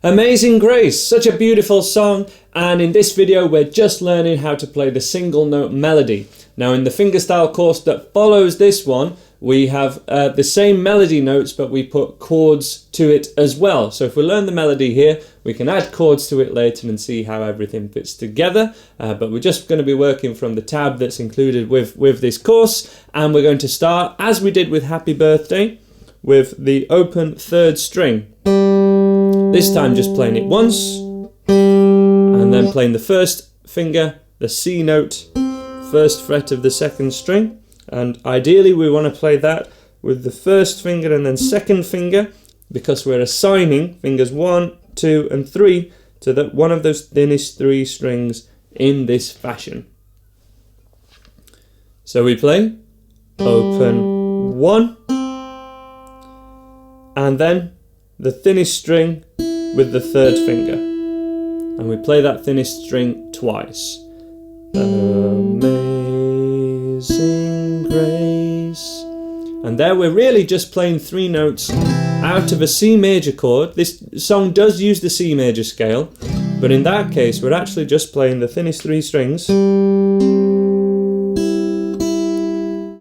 Amazing Grace, such a beautiful song, and in this video we're just learning how to play the single note melody. Now in the fingerstyle course that follows this one, we have the same melody notes, but we put chords to it as well. So if we learn the melody here, we can add chords to it later and see how everything fits together. But we're just going to be working from the tab that's included with this course, and we're going to start, as we did with Happy Birthday, with the open third string. This time just playing it once, and then playing the first finger, the C note, first fret of the second string, and ideally we want to play that with the first finger and then second finger, because we're assigning fingers 1, 2 and 3 to one of those thinnest 3 strings in this fashion. So we play open 1, and then the thinnest string with the third finger, and we play that thinnest string twice. Amazing Grace. And there we're really just playing 3 notes out of a C major chord. This song does use the C major scale, but in that case we're actually just playing the thinnest 3 strings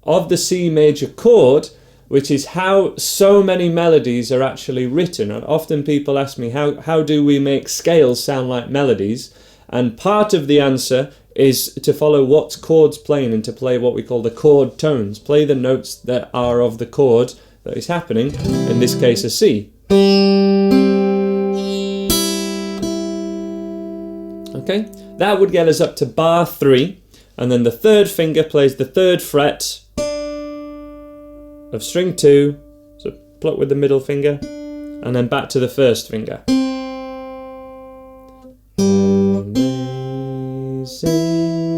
of the C major chord, which is how so many melodies are actually written. And often people ask me, how do we make scales sound like melodies? And part of the answer is to follow what chord's playing and to play what we call the chord tones. Play the notes that are of the chord that is happening, in this case a C. Okay, that would get us up to bar 3, and then the third finger plays the third fret of string 2, so pluck with the middle finger, and then back to the first finger. Amazing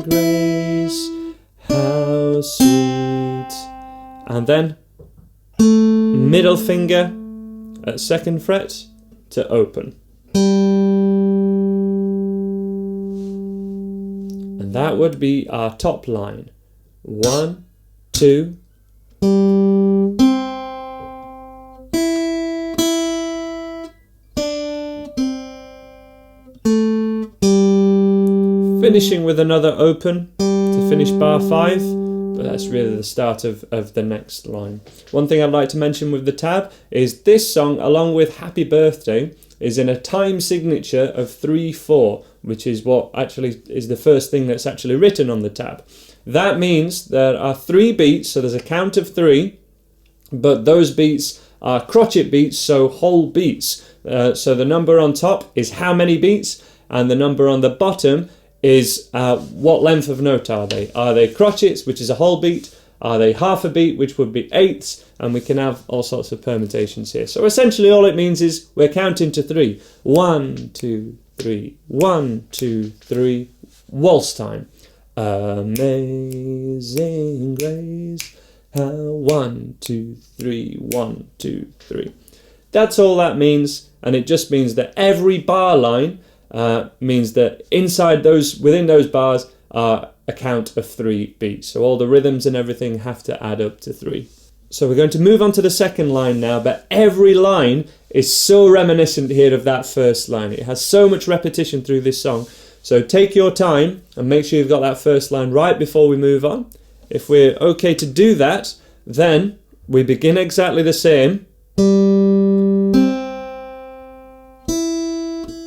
Grace, how sweet. And then middle finger at second fret to open. And that would be our top line. 1, 2, finishing with another open to finish bar 5, but that's really the start of the next line. One thing I'd like to mention with the tab is this song, along with Happy Birthday, is in a time signature of 3/4, which is what actually is the first thing that's actually written on the tab. That means there are 3 beats, so there's a count of 3, but those beats are crotchet beats, so whole beats. So the number on top is how many beats, and the number on the bottom is what length of note are they? Are they crotchets, which is a whole beat? Are they half a beat, which would be eighths? And we can have all sorts of permutations here. So essentially all it means is we're counting to 3. 1, 2, 3, 1, 2, 3, waltz time. Amazing Grace, how 1, 2, 3, 1, 2, 3. That's all that means, and it just means that every bar line means that within those bars are a count of 3 beats. So all the rhythms and everything have to add up to 3. So we're going to move on to the second line now, but every line is so reminiscent here of that first line. It has so much repetition through this song. So take your time and make sure you've got that first line right before we move on. If we're okay to do that, then we begin exactly the same.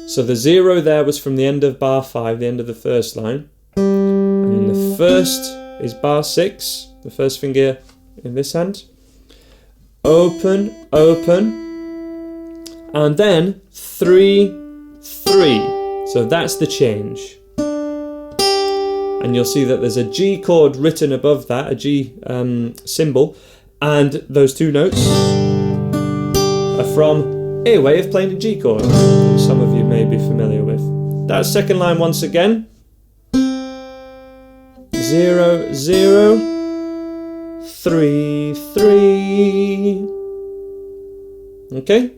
So the 0 there was from the end of bar 5, the end of the first line. And the first is bar 6, the first finger in this hand. Open, open, and then 3, 3. So that's the change. And you'll see that there's a G chord written above that, a G symbol, and those 2 notes are from a way of playing a G chord, which some of you may be familiar with. That second line once again. 0, 0, 3, 3. Okay?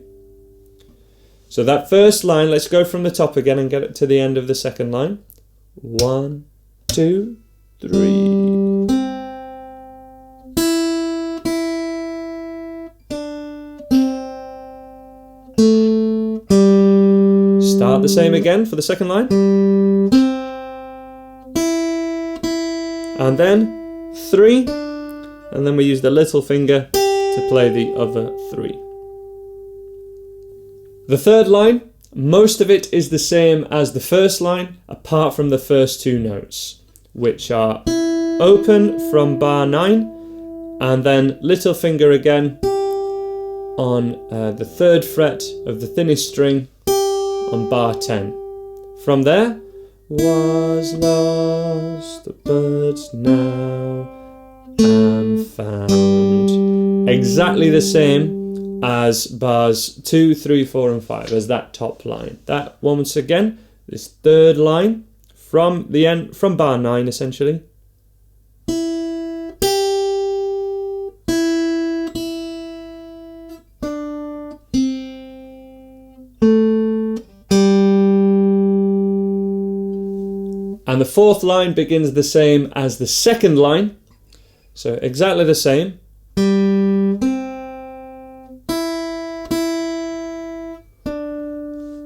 So that first line, let's go from the top again and get it to the end of the second line. 1, 2, 3. the same again for the second line. And then 3, and then we use the little finger to play the other 3. The third line, most of it is the same as the first line, apart from the first 2 notes, which are open from bar 9, and then little finger again on the 3rd fret of the thinnest string on bar 10. From there, was lost, but now am found. Exactly the same as bars 2, 3, 4 and 5, as that top line. That, once again, this third line from the end, from bar 9 essentially. And the fourth line begins the same as the second line, so exactly the same.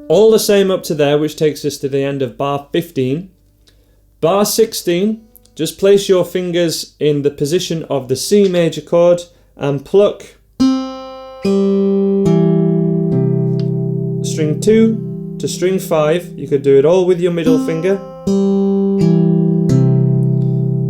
All the same up to there, which takes us to the end of bar 15. Bar 16, just place your fingers in the position of the C major chord and pluck string 2 to string 5. You could do it all with your middle finger,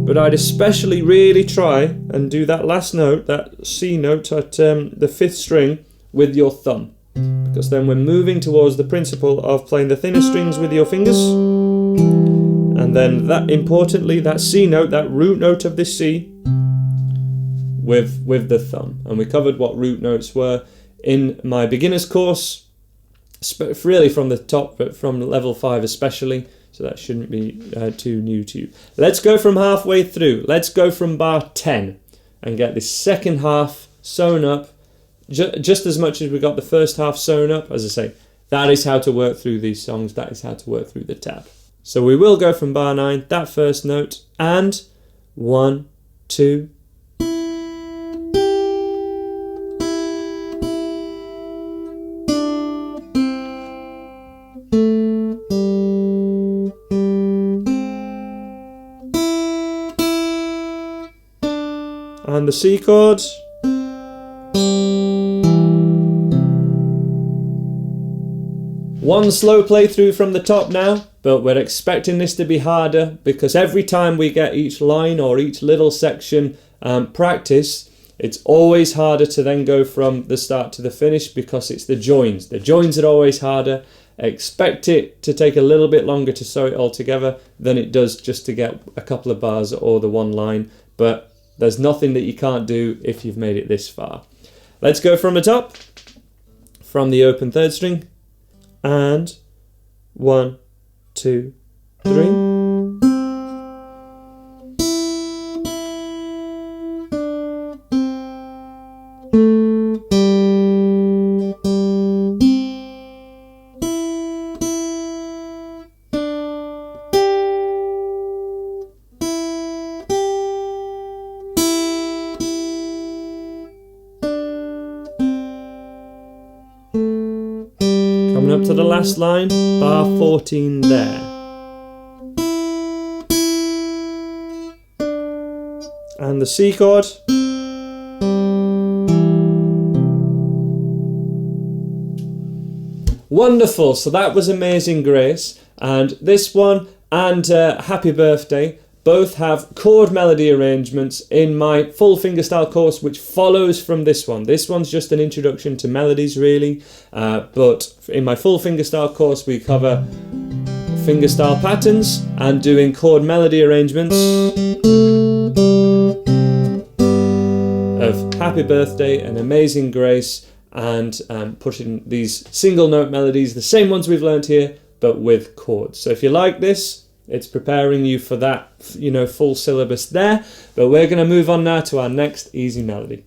but I'd especially really try and do that last note, that C note at the 5th string, with your thumb, because then we're moving towards the principle of playing the thinner strings with your fingers, and then that, importantly, that C note, that root note of this C, with the thumb. And we covered what root notes were in my beginner's course, really from the top, but from level 5 especially, so that shouldn't be too new to you. Let's go from halfway through. Let's go from bar 10 and get this second half sewn up just as much as we got the first half sewn up. As I say, that is how to work through these songs. That is how to work through the tab. So we will go from bar 9, that first note, and 1, 2. And the C chord. One slow play through from the top now, but we're expecting this to be harder because every time we get each line or each little section practice, it's always harder to then go from the start to the finish because it's the joins. The joins are always harder. Expect it to take a little bit longer to sew it all together than it does just to get a couple of bars or the one line, but there's nothing that you can't do if you've made it this far. Let's go from the top, from the open 3rd string, and 1, 2, 3. Coming up to the last line, bar 14 there. And the C chord. Wonderful, so that was Amazing Grace, and this one and Happy Birthday both have chord melody arrangements in my full fingerstyle course, which follows from this one. This one's just an introduction to melodies really, but in my full fingerstyle course we cover fingerstyle patterns and doing chord melody arrangements of Happy Birthday and Amazing Grace, and putting these single note melodies, the same ones we've learned here, but with chords. So if you like this, it's preparing you for that, full syllabus there. But we're going to move on now to our next easy melody.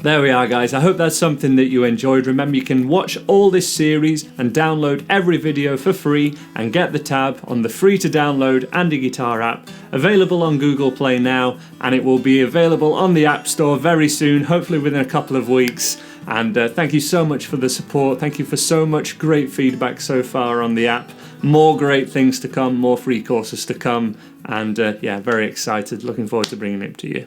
There we are, guys. I hope that's something that you enjoyed. Remember, you can watch all this series and download every video for free and get the tab on the free to download Andy Guitar app, available on Google Play now, and it will be available on the App Store very soon, hopefully within a couple of weeks. And thank you so much for the support. Thank you for so much great feedback so far on the app. More great things to come, more free courses to come. And yeah, very excited. Looking forward to bringing it to you.